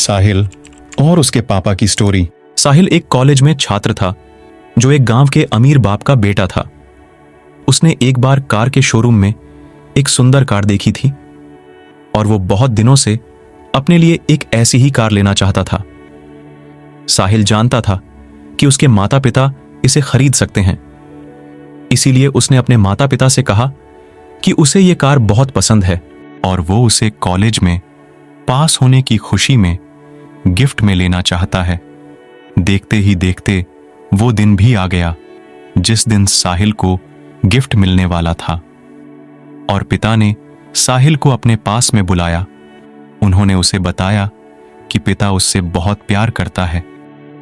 साहिल और उसके पापा की स्टोरी। साहिल एक कॉलेज में छात्र था जो एक गांव के अमीर बाप का बेटा था। उसने एक बार कार के शोरूम में एक सुंदर कार देखी थी और वो बहुत दिनों से अपने लिए एक ऐसी ही कार लेना चाहता था। साहिल जानता था कि उसके माता पिता इसे खरीद सकते हैं, इसीलिए उसने अपने माता पिता से कहा कि उसे ये कार बहुत पसंद है और वो उसे कॉलेज में पास होने की खुशी में गिफ्ट में लेना चाहता है। देखते ही देखते वो दिन भी आ गया जिस दिन साहिल को गिफ्ट मिलने वाला था और पिता ने साहिल को अपने पास में बुलाया। उन्होंने उसे बताया कि पिता उससे बहुत प्यार करता है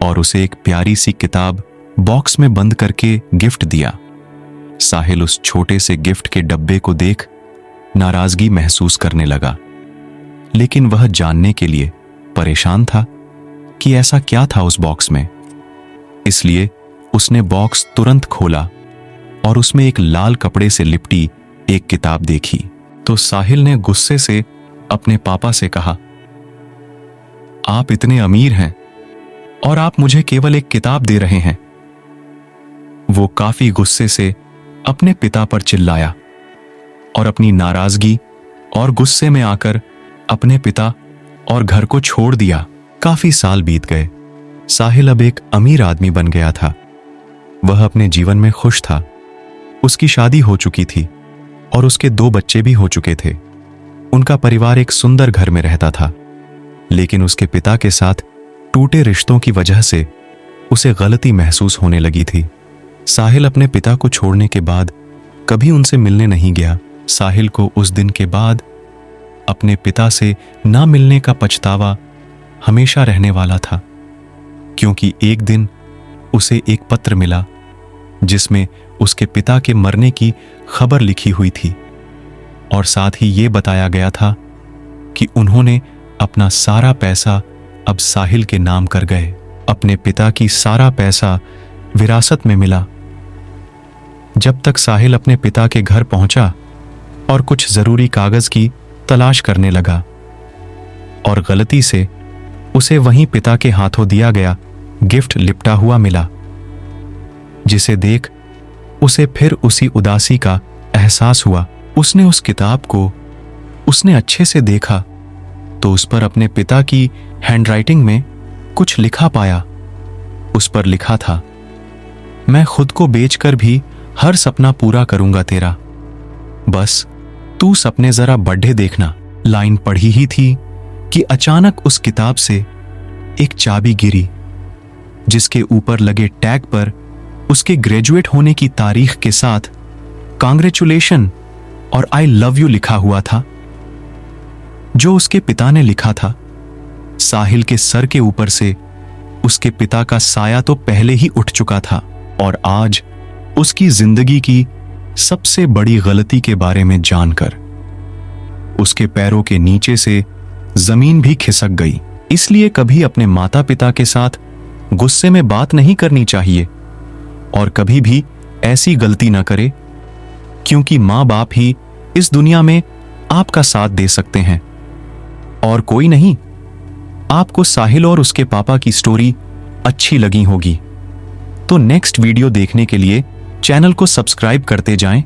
और उसे एक प्यारी सी किताब बॉक्स में बंद करके गिफ्ट दिया। साहिल उस छोटे से गिफ्ट के डब्बे को देख नाराजगी महसूस करने लगा, लेकिन वह जानने के लिए परेशान था कि ऐसा क्या था उस बॉक्स में। इसलिए उसने बॉक्स तुरंत खोला और उसमें एक लाल कपड़े से लिपटी एक किताब देखी। तो साहिल ने गुस्से से अपने पापा से कहा, आप इतने अमीर हैं और आप मुझे केवल एक किताब दे रहे हैं। वो काफी गुस्से से अपने पिता पर चिल्लाया और अपनी नाराजगी और गुस्से में आकर अपने पिता और घर को छोड़ दिया। काफी साल बीत गए। साहिल अब एक अमीर आदमी बन गया था। वह अपने जीवन में खुश था। उसकी शादी हो चुकी थी और उसके 2 बच्चे भी हो चुके थे। उनका परिवार एक सुंदर घर में रहता था, लेकिन उसके पिता के साथ टूटे रिश्तों की वजह से उसे गलती महसूस होने लगी थी। साहिल अपने पिता को छोड़ने के बाद कभी उनसे मिलने नहीं गया। साहिल को उस दिन के बाद अपने पिता से ना मिलने का पछतावा हमेशा रहने वाला था, क्योंकि एक दिन उसे एक पत्र मिला जिसमें उसके पिता के मरने की खबर लिखी हुई थी और साथ ही ये बताया गया था कि उन्होंने अपना सारा पैसा अब साहिल के नाम कर गए। अपने पिता की सारा पैसा विरासत में मिला। जब तक साहिल अपने पिता के घर पहुंचा और कुछ जरूरी कागज की तलाश करने लगा और गलती से उसे वहीं पिता के हाथों दिया गया गिफ्ट लिपटा हुआ मिला, जिसे देख उसे फिर उसी उदासी का एहसास हुआ। उसने उस किताब को उसने अच्छे से देखा तो उस पर अपने पिता की हैंडराइटिंग में कुछ लिखा पाया। उस पर लिखा था, मैं खुद को बेचकर भी हर सपना पूरा करूंगा तेरा, बस तू सपने जरा बढ़े देखना। लाइन पढ़ी ही थी कि अचानक उस किताब से एक चाबी गिरी, जिसके ऊपर लगे टैग पर उसके ग्रेजुएट होने की तारीख के साथ कांग्रेचुलेशन और आई लव यू लिखा हुआ था। जो उसके पिता ने लिखा था। साहिल के सर के ऊपर से उसके पिता का साया तो पहले ही उठ चुका था और आज उसकी जिंदगी की सबसे बड़ी गलती के बारे में जानकर उसके पैरों के नीचे से जमीन भी खिसक गई। इसलिए कभी अपने माता पिता के साथ गुस्से में बात नहीं करनी चाहिए और कभी भी ऐसी गलती न करे, क्योंकि माँ बाप ही इस दुनिया में आपका साथ दे सकते हैं और कोई नहीं। आपको साहिल और उसके पापा की स्टोरी अच्छी लगी होगी तो नेक्स्ट वीडियो देखने के लिए चैनल को सब्सक्राइब करते जाएं